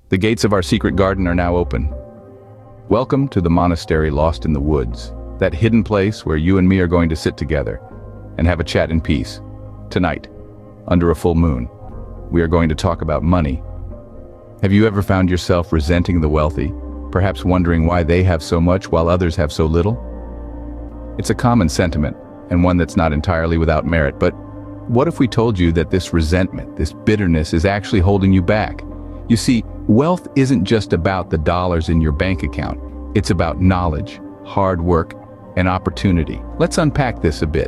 The gates of our secret garden are now open. Welcome to the monastery lost in the woods, that hidden place where you and me are going to sit together and have a chat in peace. Tonight, under a full moon, we are going to talk about money. Have you ever found yourself resenting the wealthy, perhaps wondering why they have so much while others have so little? It's a common sentiment, and one that's not entirely without merit, but what if we told you that this resentment, this bitterness is actually holding you back? You see, wealth isn't just about the dollars in your bank account. It's about knowledge, hard work, and opportunity. Let's unpack this a bit.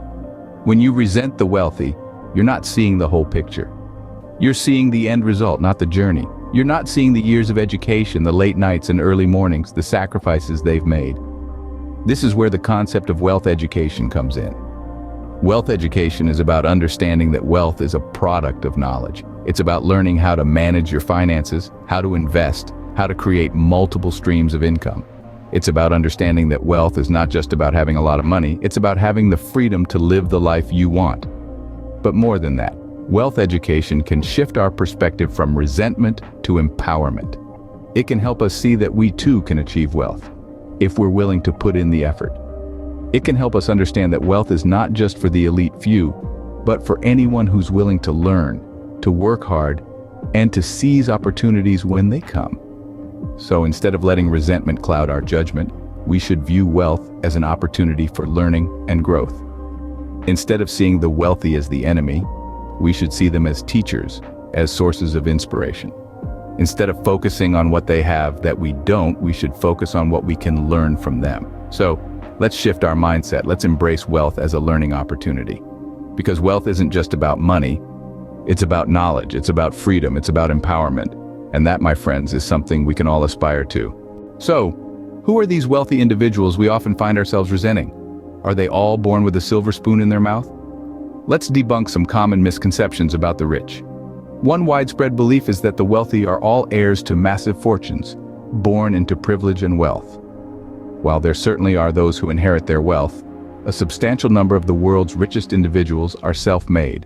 When you resent the wealthy, you're not seeing the whole picture. You're seeing the end result, not the journey. You're not seeing the years of education, the late nights and early mornings, the sacrifices they've made. This is where the concept of wealth education comes in. Wealth education is about understanding that wealth is a product of knowledge. It's about learning how to manage your finances, how to invest, how to create multiple streams of income. It's about understanding that wealth is not just about having a lot of money, it's about having the freedom to live the life you want. But more than that, wealth education can shift our perspective from resentment to empowerment. It can help us see that we too can achieve wealth, if we're willing to put in the effort. It can help us understand that wealth is not just for the elite few, but for anyone who's willing to learn, to work hard, and to seize opportunities when they come. So instead of letting resentment cloud our judgment, we should view wealth as an opportunity for learning and growth. Instead of seeing the wealthy as the enemy, we should see them as teachers, as sources of inspiration. Instead of focusing on what they have that we don't, we should focus on what we can learn from them. So, let's shift our mindset. Let's embrace wealth as a learning opportunity. Because wealth isn't just about money, it's about knowledge, it's about freedom, it's about empowerment. And that, my friends, is something we can all aspire to. So, who are these wealthy individuals we often find ourselves resenting? Are they all born with a silver spoon in their mouth? Let's debunk some common misconceptions about the rich. One widespread belief is that the wealthy are all heirs to massive fortunes, born into privilege and wealth. While there certainly are those who inherit their wealth, a substantial number of the world's richest individuals are self-made,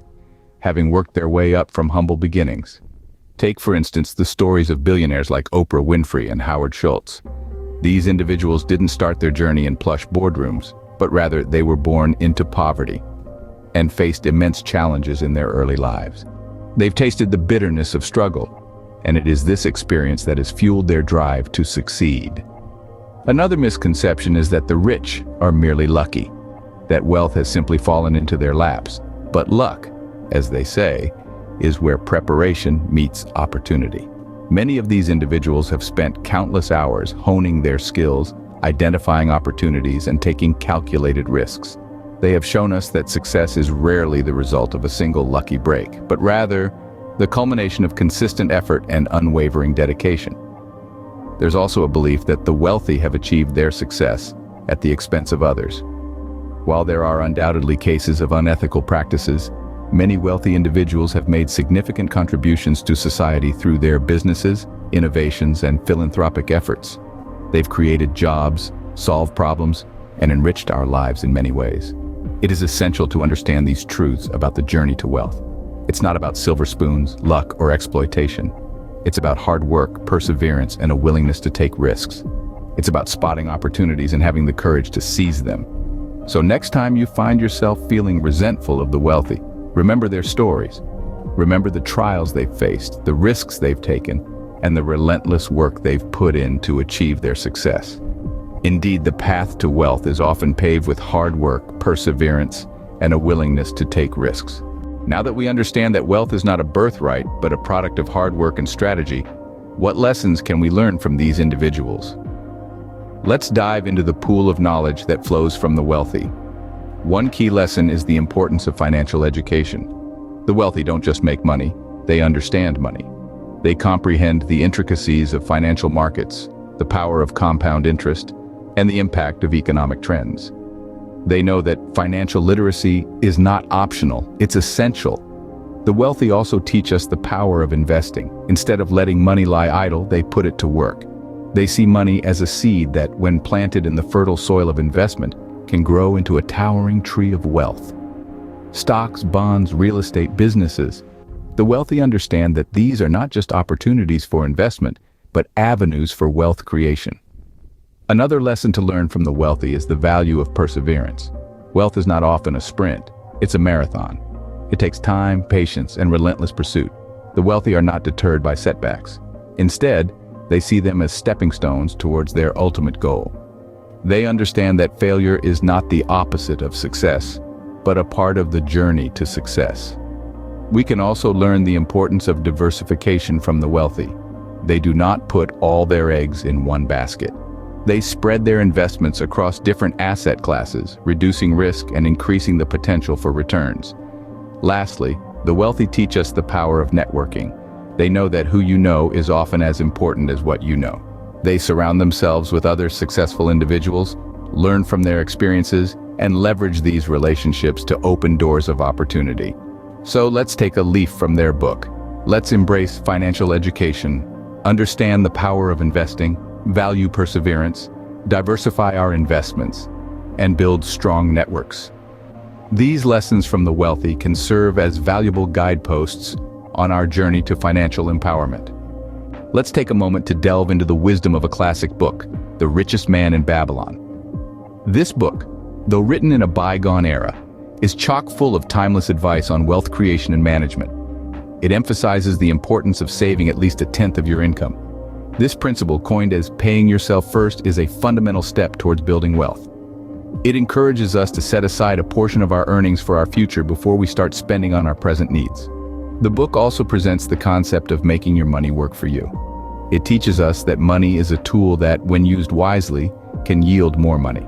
having worked their way up from humble beginnings. Take, for instance, the stories of billionaires like Oprah Winfrey and Howard Schultz. These individuals didn't start their journey in plush boardrooms, but rather they were born into poverty and faced immense challenges in their early lives. They've tasted the bitterness of struggle, and it is this experience that has fueled their drive to succeed. Another misconception is that the rich are merely lucky, that wealth has simply fallen into their laps. But luck, as they say, is where preparation meets opportunity. Many of these individuals have spent countless hours honing their skills, identifying opportunities, and taking calculated risks. They have shown us that success is rarely the result of a single lucky break, but rather the culmination of consistent effort and unwavering dedication. There's also a belief that the wealthy have achieved their success at the expense of others. While there are undoubtedly cases of unethical practices, many wealthy individuals have made significant contributions to society through their businesses, innovations, and philanthropic efforts. They've created jobs, solved problems, and enriched our lives in many ways. It is essential to understand these truths about the journey to wealth. It's not about silver spoons, luck, or exploitation. It's about hard work, perseverance, and a willingness to take risks. It's about spotting opportunities and having the courage to seize them. So next time you find yourself feeling resentful of the wealthy, remember their stories. Remember the trials they've faced, the risks they've taken, and the relentless work they've put in to achieve their success. Indeed, the path to wealth is often paved with hard work, perseverance, and a willingness to take risks. Now that we understand that wealth is not a birthright, but a product of hard work and strategy, what lessons can we learn from these individuals? Let's dive into the pool of knowledge that flows from the wealthy. One key lesson is the importance of financial education. The wealthy don't just make money, they understand money. They comprehend the intricacies of financial markets, the power of compound interest, and the impact of economic trends. They know that financial literacy is not optional, it's essential. The wealthy also teach us the power of investing. Instead of letting money lie idle, they put it to work. They see money as a seed that, when planted in the fertile soil of investment, can grow into a towering tree of wealth. Stocks, bonds, real estate, businesses. The wealthy understand that these are not just opportunities for investment, but avenues for wealth creation. Another lesson to learn from the wealthy is the value of perseverance. Wealth is not often a sprint, it's a marathon. It takes time, patience, and relentless pursuit. The wealthy are not deterred by setbacks. Instead, they see them as stepping stones towards their ultimate goal. They understand that failure is not the opposite of success, but a part of the journey to success. We can also learn the importance of diversification from the wealthy. They do not put all their eggs in one basket. They spread their investments across different asset classes, reducing risk and increasing the potential for returns. Lastly, the wealthy teach us the power of networking. They know that who you know is often as important as what you know. They surround themselves with other successful individuals, learn from their experiences, and leverage these relationships to open doors of opportunity. So let's take a leaf from their book. Let's embrace financial education, understand the power of investing, value perseverance, diversify our investments, and build strong networks. These lessons from the wealthy can serve as valuable guideposts on our journey to financial empowerment. Let's take a moment to delve into the wisdom of a classic book, The Richest Man in Babylon. This book, though written in a bygone era, is chock full of timeless advice on wealth creation and management. It emphasizes the importance of saving at least a tenth of your income. This principle, coined as paying yourself first, is a fundamental step towards building wealth. It encourages us to set aside a portion of our earnings for our future before we start spending on our present needs. The book also presents the concept of making your money work for you. It teaches us that money is a tool that, when used wisely, can yield more money.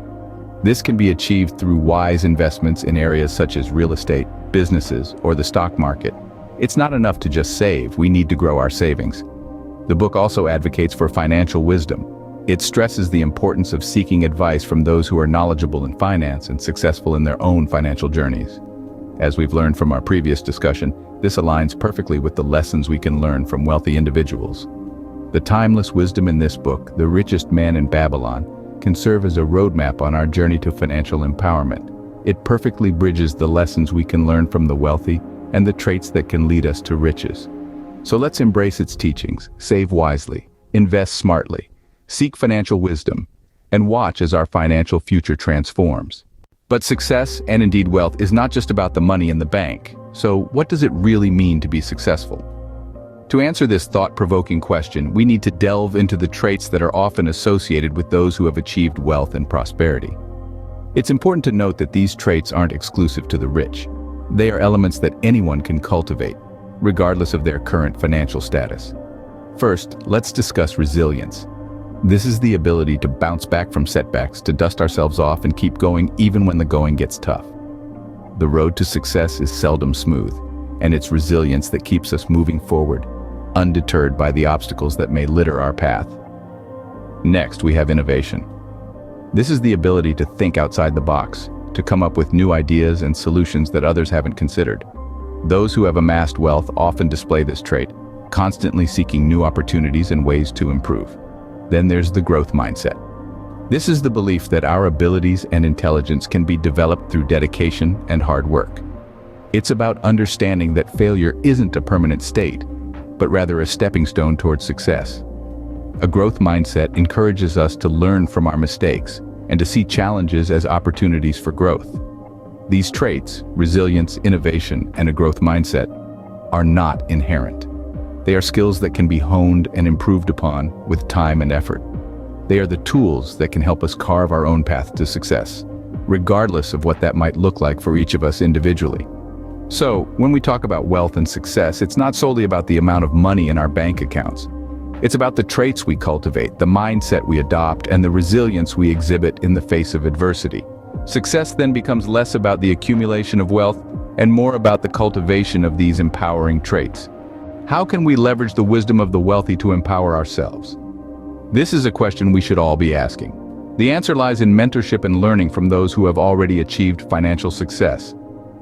This can be achieved through wise investments in areas such as real estate, businesses, or the stock market. It's not enough to just save, we need to grow our savings. The book also advocates for financial wisdom. It stresses the importance of seeking advice from those who are knowledgeable in finance and successful in their own financial journeys. As we've learned from our previous discussion, this aligns perfectly with the lessons we can learn from wealthy individuals. The timeless wisdom in this book, The Richest Man in Babylon, can serve as a roadmap on our journey to financial empowerment. It perfectly bridges the lessons we can learn from the wealthy and the traits that can lead us to riches. So let's embrace its teachings, save wisely, invest smartly, seek financial wisdom, and watch as our financial future transforms. But success, and indeed wealth, is not just about the money in the bank. So what does it really mean to be successful? To answer this thought-provoking question, we need to delve into the traits that are often associated with those who have achieved wealth and prosperity. It's important to note that these traits aren't exclusive to the rich. They are elements that anyone can cultivate, regardless of their current financial status. First, let's discuss resilience. This is the ability to bounce back from setbacks, to dust ourselves off and keep going even when the going gets tough. The road to success is seldom smooth, and it's resilience that keeps us moving forward, undeterred by the obstacles that may litter our path. Next, we have innovation. This is the ability to think outside the box, to come up with new ideas and solutions that others haven't considered. Those who have amassed wealth often display this trait, constantly seeking new opportunities and ways to improve. Then there's the growth mindset. This is the belief that our abilities and intelligence can be developed through dedication and hard work. It's about understanding that failure isn't a permanent state, but rather a stepping stone towards success. A growth mindset encourages us to learn from our mistakes and to see challenges as opportunities for growth. These traits, resilience, innovation, and a growth mindset, are not inherent. They are skills that can be honed and improved upon with time and effort. They are the tools that can help us carve our own path to success, regardless of what that might look like for each of us individually. So, when we talk about wealth and success, it's not solely about the amount of money in our bank accounts. It's about the traits we cultivate, the mindset we adopt, and the resilience we exhibit in the face of adversity. Success then becomes less about the accumulation of wealth and more about the cultivation of these empowering traits. How can we leverage the wisdom of the wealthy to empower ourselves? This is a question we should all be asking. The answer lies in mentorship and learning from those who have already achieved financial success.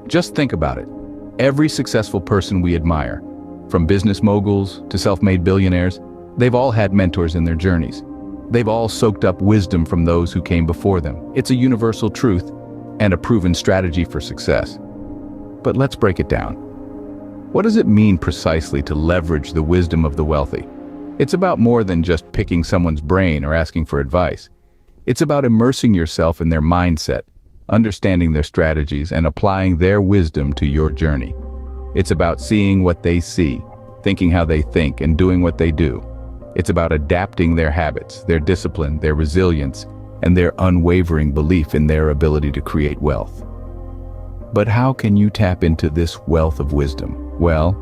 Just think about it. Every successful person we admire, from business moguls to self-made billionaires, they've all had mentors in their journeys. They've all soaked up wisdom from those who came before them. It's a universal truth and a proven strategy for success. But let's break it down. What does it mean precisely to leverage the wisdom of the wealthy? It's about more than just picking someone's brain or asking for advice. It's about immersing yourself in their mindset, understanding their strategies, and applying their wisdom to your journey. It's about seeing what they see, thinking how they think, and doing what they do. It's about adapting their habits, their discipline, their resilience, and their unwavering belief in their ability to create wealth. But how can you tap into this wealth of wisdom? Well,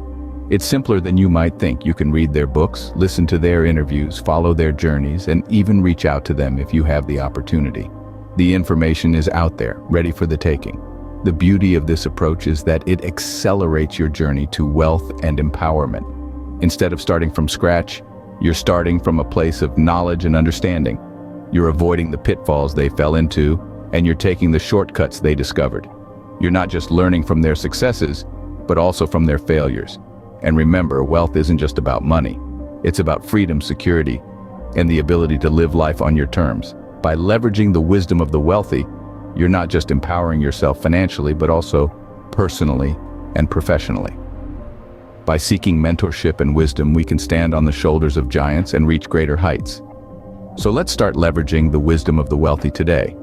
it's simpler than you might think. You can read their books, listen to their interviews, follow their journeys, and even reach out to them if you have the opportunity. The information is out there, ready for the taking. The beauty of this approach is that it accelerates your journey to wealth and empowerment. Instead of starting from scratch, you're starting from a place of knowledge and understanding. You're avoiding the pitfalls they fell into, and you're taking the shortcuts they discovered. You're not just learning from their successes, but also from their failures. And remember, wealth isn't just about money. It's about freedom, security, and the ability to live life on your terms. By leveraging the wisdom of the wealthy, you're not just empowering yourself financially, but also personally and professionally. By seeking mentorship and wisdom, we can stand on the shoulders of giants and reach greater heights. So let's start leveraging the wisdom of the wealthy today.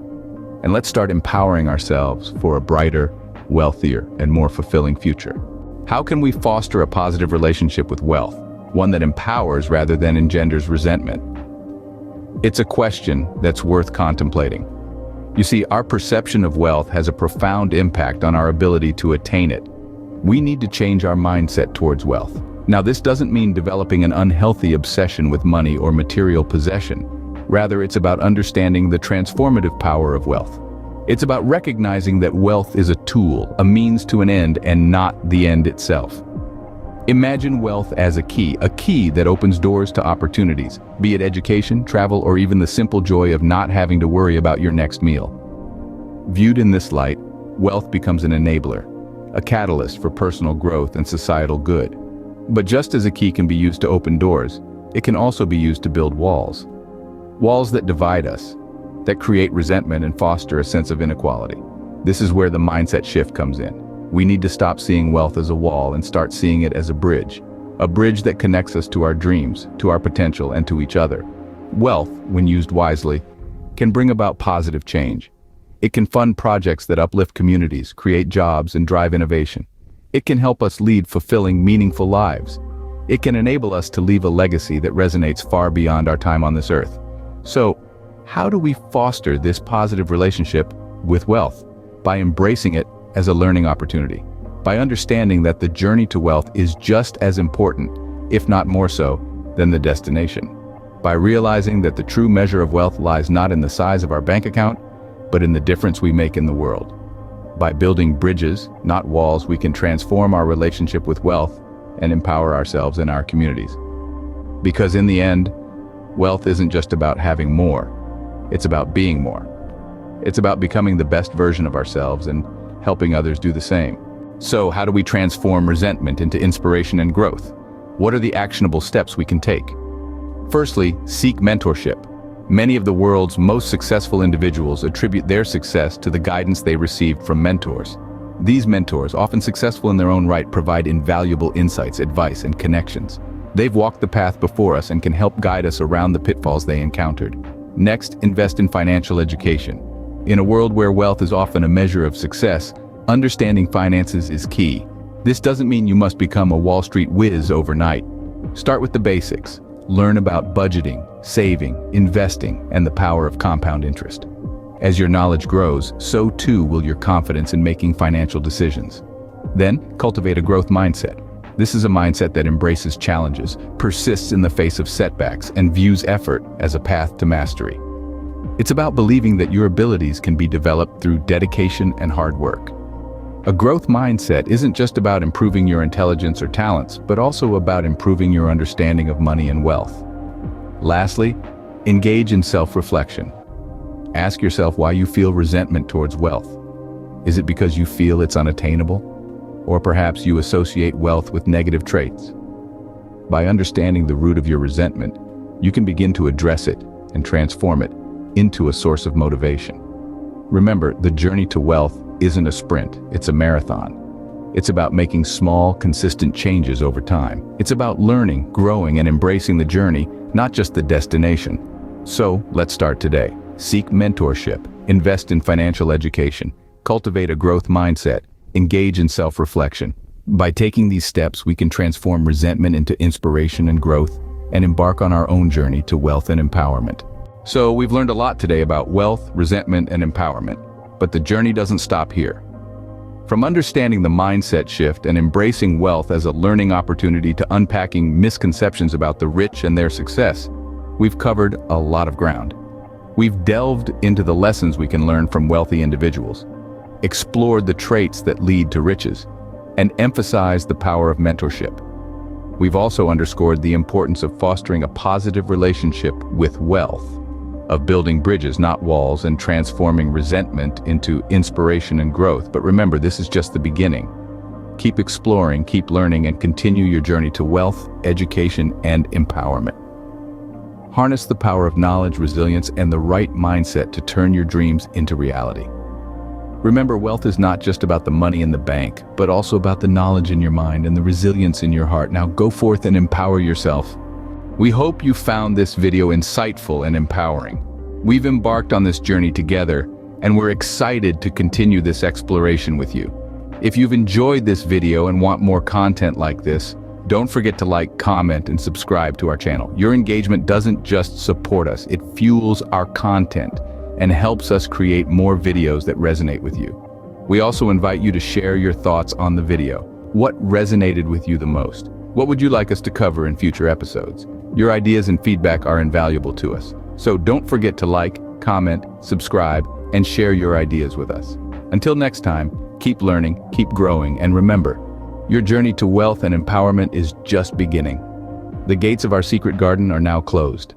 And let's start empowering ourselves for a brighter, wealthier, and more fulfilling future. How can we foster a positive relationship with wealth, one that empowers rather than engenders resentment? It's a question that's worth contemplating. You see, our perception of wealth has a profound impact on our ability to attain it. We need to change our mindset towards wealth. Now, this doesn't mean developing an unhealthy obsession with money or material possession. Rather, it's about understanding the transformative power of wealth. It's about recognizing that wealth is a tool, a means to an end, and not the end itself. Imagine wealth as a key that opens doors to opportunities, be it education, travel, or even the simple joy of not having to worry about your next meal. Viewed in this light, wealth becomes an enabler, a catalyst for personal growth and societal good. But just as a key can be used to open doors, it can also be used to build walls. Walls that divide us, that create resentment and foster a sense of inequality. This is where the mindset shift comes in. We need to stop seeing wealth as a wall and start seeing it as a bridge that connects us to our dreams, to our potential, and to each other. Wealth, when used wisely, can bring about positive change. It can fund projects that uplift communities, create jobs, and drive innovation. It can help us lead fulfilling, meaningful lives. It can enable us to leave a legacy that resonates far beyond our time on this earth. So, how do we foster this positive relationship with wealth? By embracing it as a learning opportunity. By understanding that the journey to wealth is just as important, if not more so, than the destination. By realizing that the true measure of wealth lies not in the size of our bank account, but in the difference we make in the world. By building bridges, not walls, we can transform our relationship with wealth and empower ourselves and our communities. Because in the end, wealth isn't just about having more, it's about being more. It's about becoming the best version of ourselves and helping others do the same. So how do we transform resentment into inspiration and growth? What are the actionable steps we can take? Firstly, seek mentorship. Many of the world's most successful individuals attribute their success to the guidance they received from mentors. These mentors, often successful in their own right, provide invaluable insights, advice, and connections. They've walked the path before us and can help guide us around the pitfalls they encountered. Next, invest in financial education. In a world where wealth is often a measure of success, understanding finances is key. This doesn't mean you must become a Wall Street whiz overnight. Start with the basics. Learn about budgeting, saving, investing, and the power of compound interest. As your knowledge grows, so too will your confidence in making financial decisions. Then, cultivate a growth mindset. This is a mindset that embraces challenges, persists in the face of setbacks, and views effort as a path to mastery. It's about believing that your abilities can be developed through dedication and hard work. A growth mindset isn't just about improving your intelligence or talents, but also about improving your understanding of money and wealth. Lastly, engage in self-reflection. Ask yourself why you feel resentment towards wealth. Is it because you feel it's unattainable? Or perhaps you associate wealth with negative traits? By understanding the root of your resentment, you can begin to address it and transform it into a source of motivation. Remember, the journey to wealth isn't a sprint, it's a marathon. It's about making small, consistent changes over time. It's about learning, growing, and embracing the journey, not just the destination. So, let's start today. Seek mentorship, invest in financial education, cultivate a growth mindset, engage in self-reflection. By taking these steps, we can transform resentment into inspiration and growth, and embark on our own journey to wealth and empowerment. So, we've learned a lot today about wealth, resentment, and empowerment. But the journey doesn't stop here. From understanding the mindset shift and embracing wealth as a learning opportunity to unpacking misconceptions about the rich and their success, we've covered a lot of ground. We've delved into the lessons we can learn from wealthy individuals, explored the traits that lead to riches, and emphasized the power of mentorship. We've also underscored the importance of fostering a positive relationship with wealth, of building bridges, not walls, and transforming resentment into inspiration and growth. But remember, this is just the beginning. Keep exploring, keep learning, and continue your journey to wealth, education, and empowerment. Harness the power of knowledge, resilience, and the right mindset to turn your dreams into reality. Remember, wealth is not just about the money in the bank, but also about the knowledge in your mind and the resilience in your heart. Now go forth and empower yourself. We hope you found this video insightful and empowering. We've embarked on this journey together, and we're excited to continue this exploration with you. If you've enjoyed this video and want more content like this, don't forget to like, comment, and subscribe to our channel. Your engagement doesn't just support us, it fuels our content and helps us create more videos that resonate with you. We also invite you to share your thoughts on the video. What resonated with you the most? What would you like us to cover in future episodes? Your ideas and feedback are invaluable to us. So don't forget to like, comment, subscribe, and share your ideas with us. Until next time, keep learning, keep growing, and remember, your journey to wealth and empowerment is just beginning. The gates of our secret garden are now closed.